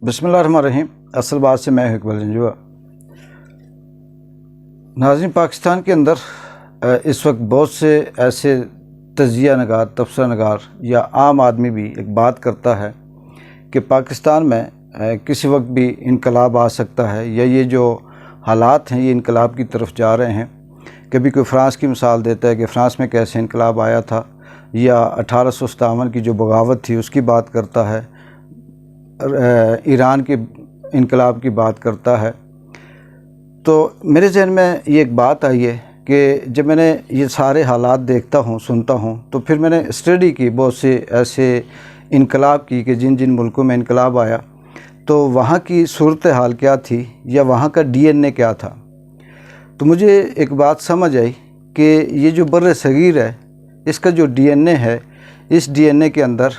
बिस्मिल्लाहिर्रहमानिर्रहीम। असल बात से मैं इकबाल जंजुआ। नाज़रीन, पाकिस्तान के अंदर इस वक्त बहुत से ऐसे तजिया नगार, तबसरा नगार या आम आदमी भी एक बात करता है कि पाकिस्तान में किसी वक्त भी इनकलाब आ सकता है या ये जो हालात हैं ये इनकलाब की तरफ जा रहे हैं। कभी कोई फ़्रांस की मिसाल देता है कि फ़्रांस में कैसे इनकलाब आया था, या 1857 की जो बगावत थी उसकी बात करता है, ईरान के इनकलाब की बात करता है। तो मेरे ज़हन में ये एक बात आई है कि जब मैंने ये सारे हालात देखता हूँ, सुनता हूँ, तो फिर मैंने स्टडी की बहुत से ऐसे इनकलाब की कि जिन जिन मुल्कों में इनकलाब आया तो वहाँ की सूरत हाल क्या थी या वहाँ का DNA क्या था। तो मुझे एक बात समझ आई कि ये जो बर्र सगीर है इसका जो DNA है, इस DNA के अंदर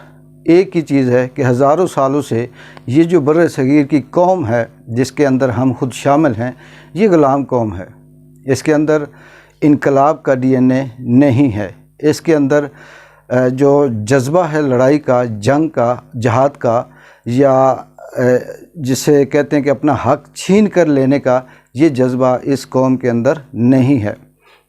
एक ही चीज़ है कि हज़ारों सालों से ये जो बर्र सगीर की कौम है जिसके अंदर हम खुद शामिल हैं, ये ग़ुलाम कौम है। इसके अंदर इनकलाब का DNA नहीं है। इसके अंदर जो जज्बा है लड़ाई का, जंग का, जहाद का, या जिसे कहते हैं कि अपना हक़ छीन कर लेने का, ये जज्बा इस कौम के अंदर नहीं है।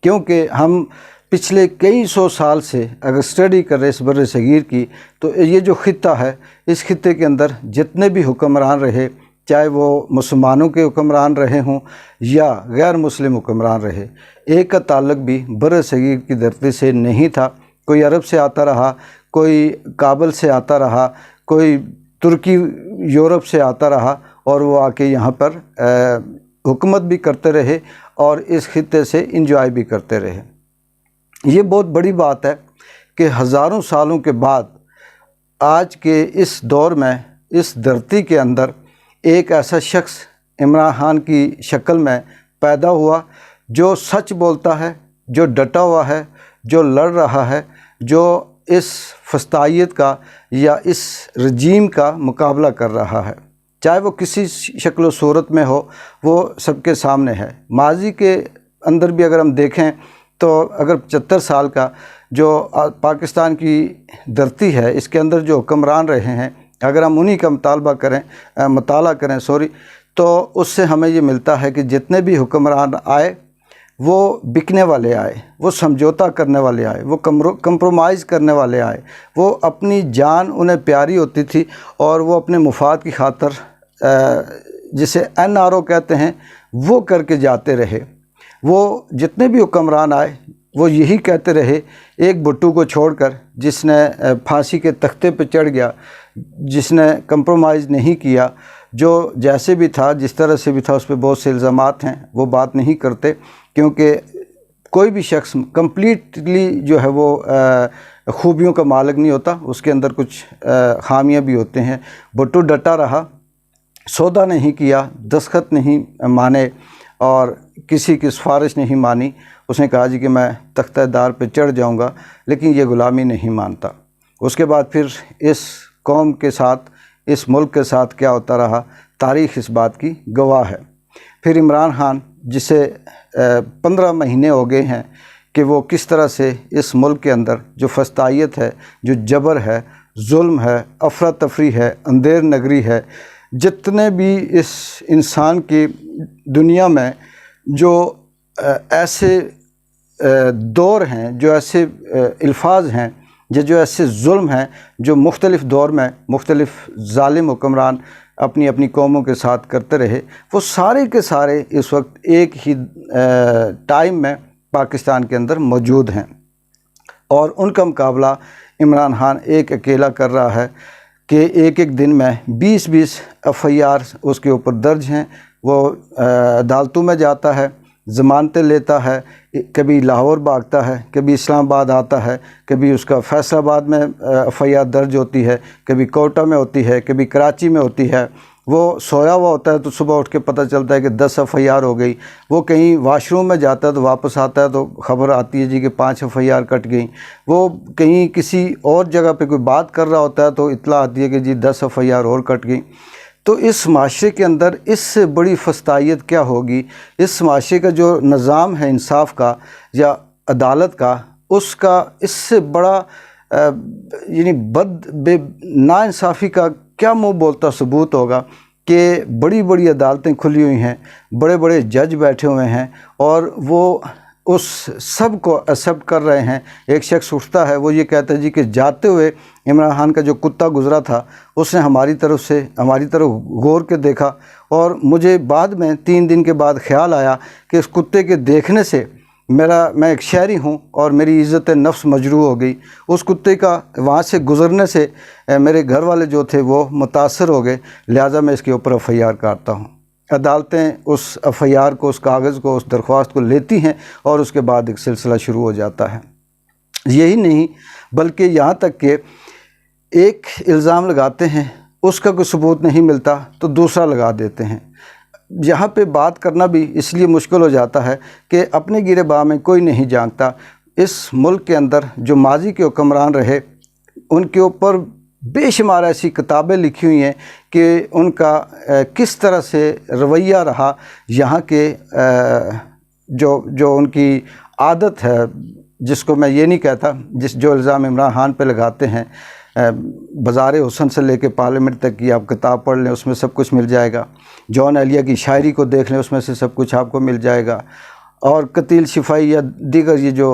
क्योंकि हम पिछले कई सौ साल से अगर स्टडी कर रहे इस बर्र सगीर की, तो ये जो ख़ित्ता है, इस ख़ित्ते के अंदर जितने भी हुक्मरान रहे, चाहे वो मुसलमानों के हुक्मरान रहे हों या गैर मुस्लिम हुक्मरान रहे, एक का ताल्लुक़ भी बर्र सगीर की धरती से नहीं था। कोई अरब से आता रहा, कोई काबल से आता रहा, कोई तुर्की यूरोप से आता रहा, और वो आके यहाँ पर हुकूमत भी करते रहे और इस ख़ित्ते से इंजॉय भी करते रहे। ये बहुत बड़ी बात है कि हज़ारों सालों के बाद आज के इस दौर में इस धरती के अंदर एक ऐसा शख्स इमरान खान की शक्ल में पैदा हुआ जो सच बोलता है, जो डटा हुआ है, जो लड़ रहा है, जो इस फस्तायत का या इस रजीम का मुकाबला कर रहा है। चाहे वो किसी शक्ल व सूरत में हो, वो सबके सामने है। माजी के अंदर भी अगर हम देखें तो अगर 75 साल का जो पाकिस्तान की धरती है, इसके अंदर जो हुक्मरान रहे हैं, अगर हम उन्हीं का मुताला करें तो उससे हमें ये मिलता है कि जितने भी हुक्मरान आए वो बिकने वाले आए, वो समझौता करने वाले आए, वो कंप्रोमाइज़ करने वाले आए। वो अपनी जान उन्हें प्यारी होती थी और वो अपने मुफाद की खातर जिसे NRO कहते हैं वो करके जाते रहे। वो जितने भी हुक्मरान आए वो यही कहते रहे, एक भुट्टो को छोड़कर जिसने फांसी के तख्ते पर चढ़ गया, जिसने कंप्रोमाइज़ नहीं किया, जो जैसे भी था, जिस तरह से भी था, उस पर बहुत से इल्ज़ामात हैं, वो बात नहीं करते। क्योंकि कोई भी शख्स कम्प्लीटली जो है वो खूबियों का मालिक नहीं होता, उसके अंदर कुछ खामियां भी होते हैं। भुट्टो डटा रहा, सौदा नहीं किया, दस्तखत नहीं माने और किसी की सिफारिश नहीं मानी। उसने कहा जी कि मैं तख्तेदार पे चढ़ जाऊंगा, लेकिन ये ग़ुलामी नहीं मानता। उसके बाद फिर इस कौम के साथ, इस मुल्क के साथ क्या होता रहा, तारीख़ इस बात की गवाह है। फिर इमरान खान, जिसे 15 महीने हो गए हैं कि वो किस तरह से इस मुल्क के अंदर जो फस्तायत है, जो जबर है, जुल्म है, अफरा तफरी है, अंधेर नगरी है, जितने भी इस इंसान की दुनिया में जो ऐसे दौर हैं, जो ऐसे अल्फाज हैं, जो ऐसे जुल्म हैं जो मुख्तलिफ़ दौर में मुख्तलिफ़ ज़ालिम हुक्मरान अपनी अपनी कौमों के साथ करते रहे, वो सारे के सारे इस वक्त एक ही टाइम में पाकिस्तान के अंदर मौजूद हैं। और उनका मुकाबला इमरान खान एक अकेला कर रहा है कि एक एक दिन में 20-20 FIR उसके ऊपर दर्ज हैं। वो अदालतों में जाता है, ज़मानतें लेता है, कभी लाहौर भागता है, कभी इस्लामाबाद आता है, कभी उसका फैसलाबाद में FIR दर्ज होती है, कभी कोटा में होती है, कभी कराची में होती है। वो सोया हुआ होता है तो सुबह उठ के पता चलता है कि 10 FIR हो गई। वो कहीं वाशरूम में जाता है तो वापस आता है तो ख़बर आती है जी कि 5 FIR कट गई। वो कहीं किसी और जगह पे कोई बात कर रहा होता है तो इत्तला आती है कि जी 10 FIR और कट गई। तो इस माशरे के अंदर इससे बड़ी फस्तायत क्या होगी। इस माशरे का जो निज़ाम है इंसाफ का या अदालत का, उसका इससे बड़ा यानी नाइंसाफ़ी का क्या मुंह बोलता सबूत होगा कि बड़ी बड़ी अदालतें खुली हुई हैं, बड़े बड़े जज बैठे हुए हैं और वो उस सब को एक्सेप्ट कर रहे हैं। एक शख्स उठता है, वो ये कहता है जी कि जाते हुए इमरान खान का जो कुत्ता गुज़रा था उसने हमारी तरफ गौर के देखा, और मुझे बाद में 3 दिन के बाद ख्याल आया कि इस कुत्ते के देखने से मैं एक शहरी हूँ और मेरी इज़्ज़त नफ्स मजरूह हो गई। उस कुत्ते का वहाँ से गुज़रने से मेरे घर वाले जो थे वो मुतासर हो गए, लिहाजा मैं इसके ऊपर FIR काटता हूँ। अदालतें उस FIR को, उस कागज़ को, उस दरख्वास्त को लेती हैं और उसके बाद एक सिलसिला शुरू हो जाता है। यही नहीं बल्कि यहाँ तक कि एक इल्ज़ाम लगाते हैं, उसका कोई सबूत नहीं मिलता तो दूसरा लगा देते हैं। यहाँ पे बात करना भी इसलिए मुश्किल हो जाता है कि अपने गिरेबान में कोई नहीं जानता। इस मुल्क के अंदर जो माजी के हुक्मरान रहे, उनके ऊपर बेशुमार ऐसी किताबें लिखी हुई हैं कि उनका किस तरह से रवैया रहा, यहाँ के जो उनकी आदत है, जिसको मैं ये नहीं कहता, जो इल्ज़ाम इमरान खान पे लगाते हैं, बाज़ार हुसन से लेके पार्लियामेंट तक की आप किताब पढ़ लें उसमें सब कुछ मिल जाएगा। जॉन एलिया की शायरी को देख लें उसमें से सब कुछ आपको मिल जाएगा। और कतील शिफाई या दीगर ये जो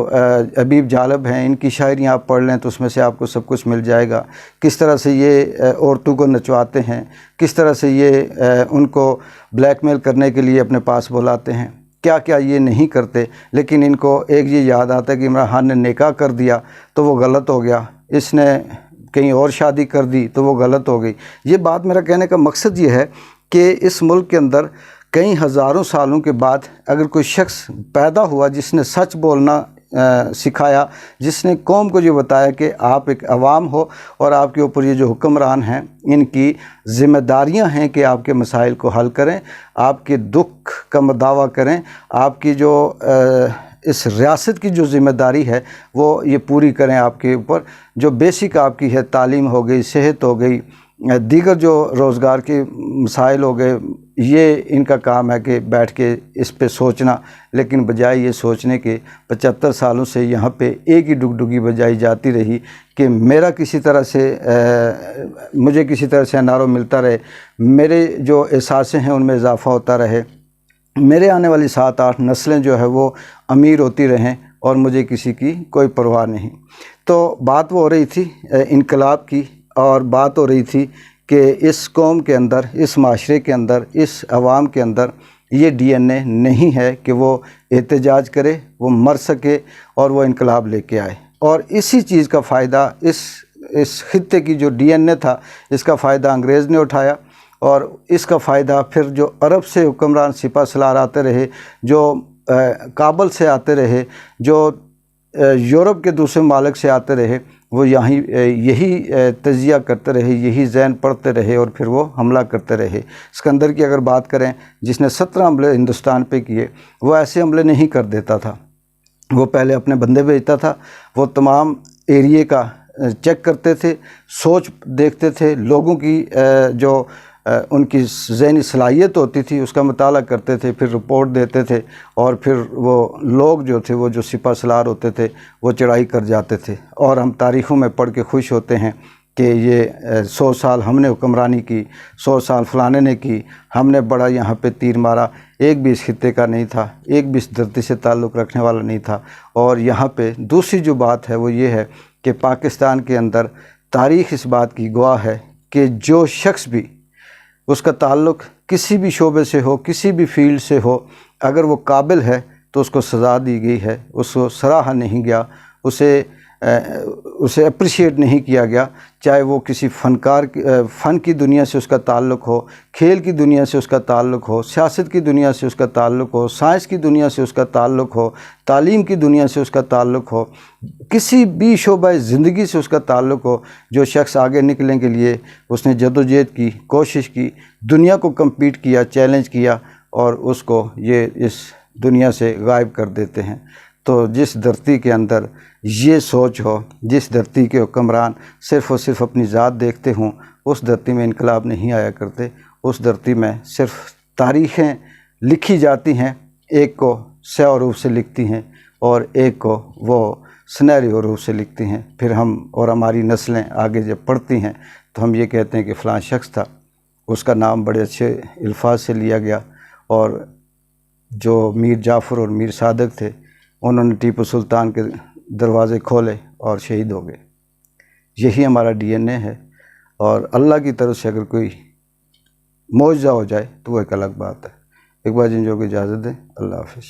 हबीब जालब हैं, इनकी शायरी आप पढ़ लें तो उसमें से आपको सब कुछ मिल जाएगा। किस तरह से ये औरतों को नचवाते हैं, किस तरह से ये उनको ब्लैकमेल करने के लिए अपने पास बुलाते हैं, क्या क्या ये नहीं करते। लेकिन इनको एक ये याद आता है कि इमरान खान ने निकाह कर दिया तो वो गलत हो गया, इसने कहीं और शादी कर दी तो वो गलत हो गई। ये बात मेरा कहने का मकसद ये है कि इस मुल्क के अंदर कई हज़ारों सालों के बाद अगर कोई शख्स पैदा हुआ जिसने सच बोलना सिखाया, जिसने कौम को ये बताया कि आप एक अवाम हो और आपके ऊपर ये जो हुक्मरान हैं इनकी ज़िम्मेदारियां हैं कि आपके मसाइल को हल करें, आपके दुख का दावा करें, आपकी जो इस रियासत की जो ज़िम्मेदारी है वो ये पूरी करें आपके ऊपर। जो बेसिक आपकी है, तालीम हो गई, सेहत हो गई, दीगर जो रोज़गार के मसाइल हो गए, ये इनका काम है कि बैठ के इस पे सोचना। लेकिन बजाय ये सोचने के 75 सालों से यहाँ पे एक ही डुगडुगी बजाई जाती रही कि मेरा किसी तरह से मुझे किसी तरह से अनारो मिलता रहे, मेरे जो एहसासें हैं उनमें इजाफ़ा होता रहे, मेरे आने वाली 7-8 नस्लें जो है वो अमीर होती रहें और मुझे किसी की कोई परवाह नहीं। तो बात वो हो रही थी इनकलाब की, और बात हो रही थी कि इस कौम के अंदर, इस माशरे के अंदर, इस अवाम के अंदर ये DNA नहीं है कि वो एहतजाज करे, वो मर सके और वो इनकलाब लेके आए। और इसी चीज़ का फ़ायदा इस खित्ते की जो DNA था, इसका फ़ायदा अंग्रेज़ ने उठाया। और इसका फ़ायदा फिर जो अरब से हुक्मरान सिपा सलार आते रहे, जो काबल से आते रहे, जो यूरोप के दूसरे मालिक से आते रहे, वो यही तजिया करते रहे, यही ज़हन पढ़ते रहे और फिर वो हमला करते रहे। सिकंदर की अगर बात करें, जिसने 17 हमले हिंदुस्तान पे किए, वो ऐसे हमले नहीं कर देता था। वो पहले अपने बंदे भेजता था, वो तमाम एरिए का चेक करते थे, सोच देखते थे, लोगों की जो उनकी ज़हनी सलाहियत होती थी उसका मुताला करते थे, फिर रिपोर्ट देते थे, और फिर वो लोग जो थे, वो जो सिपा सलार होते थे, वो चढ़ाई कर जाते थे। और हम तारीख़ों में पढ़ के खुश होते हैं कि ये 100 साल हमने हुक्मरानी की, 100 साल फलाने ने की, हमने बड़ा यहाँ पे तीर मारा। एक भी इस खित्ते का नहीं था, एक भी इस धरती से ताल्लुक़ रखने वाला नहीं था। और यहाँ पे दूसरी जो बात है वो ये है कि पाकिस्तान के अंदर तारीख़ इस बात की गवाह है कि जो शख्स भी उसका ताल्लुक़ किसी भी शोबे से हो, किसी भी फील्ड से हो, अगर वो काबिल है तो उसको सज़ा दी गई है, उसको सराहा नहीं गया, उसे अप्रिशिएट नहीं किया गया। चाहे वो किसी फ़न की दुनिया से उसका ताल्लुक़ हो, खेल की दुनिया से उसका ताल्लुक़ हो, सियासत की दुनिया से उसका ताल्लुक़ हो, साइंस की दुनिया से उसका ताल्लुक़ हो, तालीम की दुनिया से उसका ताल्लुक़ हो, किसी भी शोबे ज़िंदगी से उसका ताल्लुक़ हो। जो शख्स आगे निकलने के लिए उसने जदोजहद की, कोशिश की, दुनिया को कम्पीट किया, चैलेंज किया, और उसको ये इस दुनिया से गायब कर देते हैं। तो जिस धरती के अंदर ये सोच हो, जिस धरती के हुक्मरान सिर्फ़ और सिर्फ अपनी ज़ात देखते हों, उस धरती में इनकलाब नहीं आया करते। उस धरती में सिर्फ़ तारीख़ें लिखी जाती हैं, एक को स्याह रूप से लिखती हैं और एक को वो सुनहरी रूप से लिखती हैं। फिर हम और हमारी नस्लें आगे जब पढ़ती हैं تو ہم یہ کہتے ہیں کہ فلاں شخص تھا، اس کا نام بڑے اچھے الفاظ سے لیا گیا، اور جو میر جعفر اور میر صادق تھے انہوں نے ٹیپو سلطان کے دروازے کھولے اور شہید ہو گئے۔ یہی ہمارا ڈی این اے ہے، اور اللہ کی طرف سے اگر کوئی معجزہ ہو جائے تو وہ ایک الگ بات ہے۔ ایک بار جن جو کو اجازت دیں، اللہ حافظ۔